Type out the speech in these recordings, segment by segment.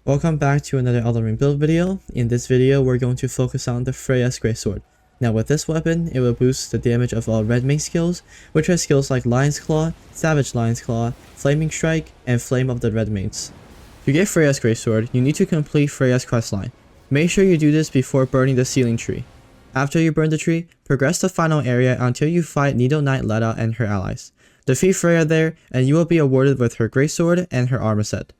Welcome back to another Elden Ring build video. In this video, we're going to focus on the Freyja's Greatsword. Now with this weapon, it will boost the damage of all redmane skills, which are skills like Lion's Claw, Savage Lion's Claw, Flaming Strike, and Flame of the Redmanes. To get Freyja's Greatsword, you need to complete Freyja's questline. Make sure you do this before burning the Sealing Tree. After you burn the tree, progress the final area until you fight Needle Knight Leda and her allies. Defeat Freyja there, and you will be awarded with her Greatsword and her armor set.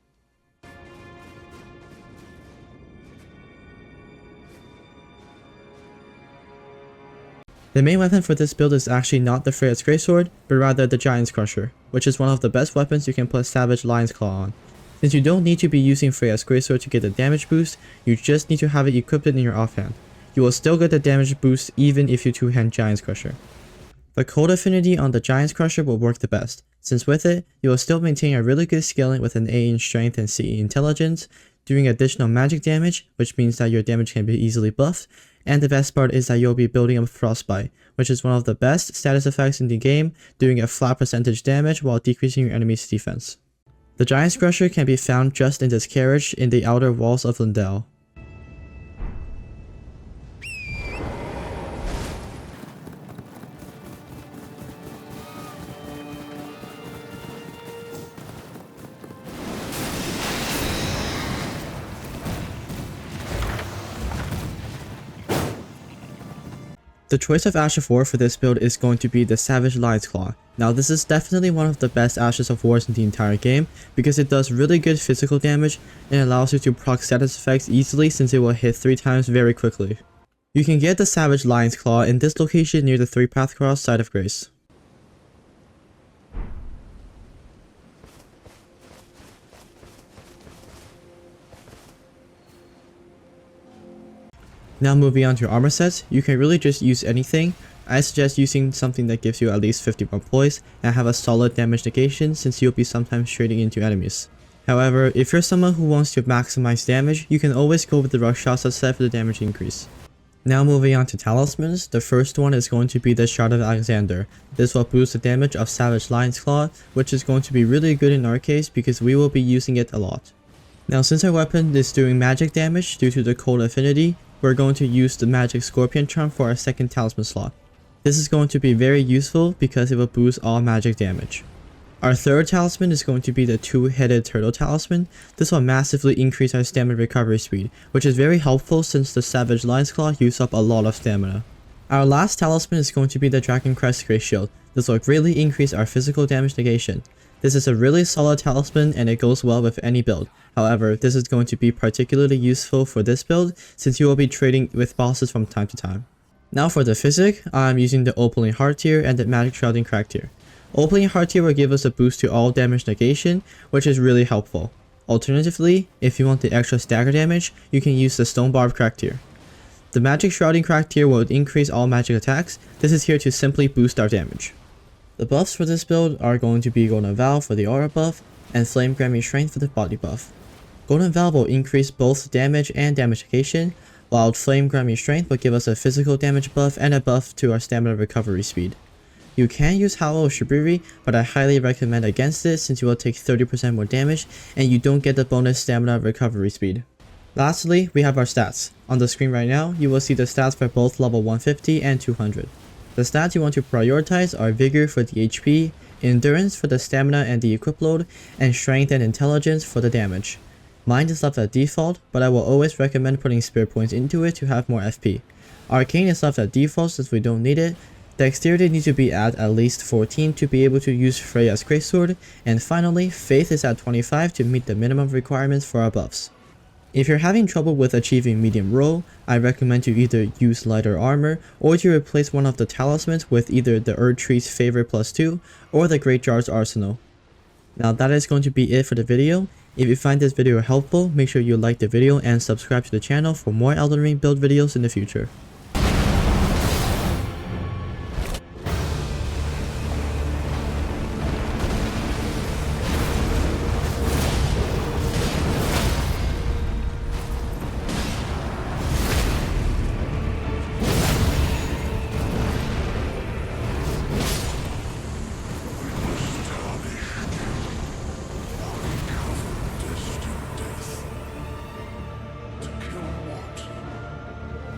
The main weapon for this build is actually not the Freyja's Greatsword, but rather the Giant's Crusher, which is one of the best weapons you can put Savage Lion's Claw on. Since you don't need to be using Freyja's Greatsword to get the damage boost, you just need to have it equipped in your offhand. You will still get the damage boost even if you two-hand Giant's Crusher. The cold affinity on the Giant's Crusher will work the best, since with it, you will still maintain a really good scaling with an A in Strength and C in Intelligence, doing additional magic damage, which means that your damage can be easily buffed, and the best part is that you'll be building up Frostbite, which is one of the best status effects in the game, doing a flat percentage damage while decreasing your enemy's defense. The Giant's Crusher can be found just in this carriage in the outer walls of Lindell. The choice of Ash of War for this build is going to be the Savage Lion's Claw. Now this is definitely one of the best Ashes of Wars in the entire game because it does really good physical damage and allows you to proc status effects easily since it will hit 3 times very quickly. You can get the Savage Lion's Claw in this location near the 3-path cross side of Grace. Now moving on to armor sets, you can really just use anything. I suggest using something that gives you at least 51 poise and have a solid damage negation since you'll be sometimes trading into enemies. However, if you're someone who wants to maximize damage, you can always go with the Rakshasa set for the damage increase. Now moving on to Talismans, the first one is going to be the Shard of Alexander. This will boost the damage of Savage Lion's Claw, which is going to be really good in our case because we will be using it a lot. Now since our weapon is doing magic damage due to the cold affinity, we're going to use the magic scorpion charm for our second talisman slot. This is going to be very useful because it will boost all magic damage. Our third talisman is going to be the two-headed turtle talisman. This will massively increase our stamina recovery speed, which is very helpful since the Savage Lion's Claw use up a lot of stamina. Our last talisman is going to be the Dragon Crest Great Shield. This will greatly increase our physical damage negation. This is a really solid talisman and it goes well with any build. However, this is going to be particularly useful for this build since you will be trading with bosses from time to time. Now for the Physick, I'm using the Opaline Heart tier and the Magic Shrouding Crack tier. Opaline Heart tier will give us a boost to all damage negation, which is really helpful. Alternatively, if you want the extra stagger damage, you can use the Stone Barb Crack tier. The Magic Shrouding Crack tier will increase all magic attacks. This is here to simply boost our damage. The buffs for this build are going to be Golden Vow for the aura buff and Flame Grant Me Strength for the body buff. Golden Vow will increase both damage and damage negation, while Flame Grant Me Strength will give us a physical damage buff and a buff to our stamina recovery speed. You can use Howl of Shibiri, but I highly recommend against it since you will take 30% more damage and you don't get the bonus stamina recovery speed. Lastly, we have our stats. On the screen right now, you will see the stats for both level 150 and 200. The stats you want to prioritize are Vigor for the HP, Endurance for the stamina and the equip load, and Strength and Intelligence for the damage. Mine is left at default, but I will always recommend putting Spirit Points into it to have more FP. Arcane is left at default since we don't need it. Dexterity needs to be at least 14 to be able to use Freyja's Greatsword, and finally, Faith is at 25 to meet the minimum requirements for our buffs. If you're having trouble with achieving medium roll, I recommend to either use lighter armor or to replace one of the talismans with either the Erdtree's Favor +2 or the Great Jar's Arsenal. Now that is going to be it for the video. If you find this video helpful, make sure you like the video and subscribe to the channel for more Elden Ring build videos in the future.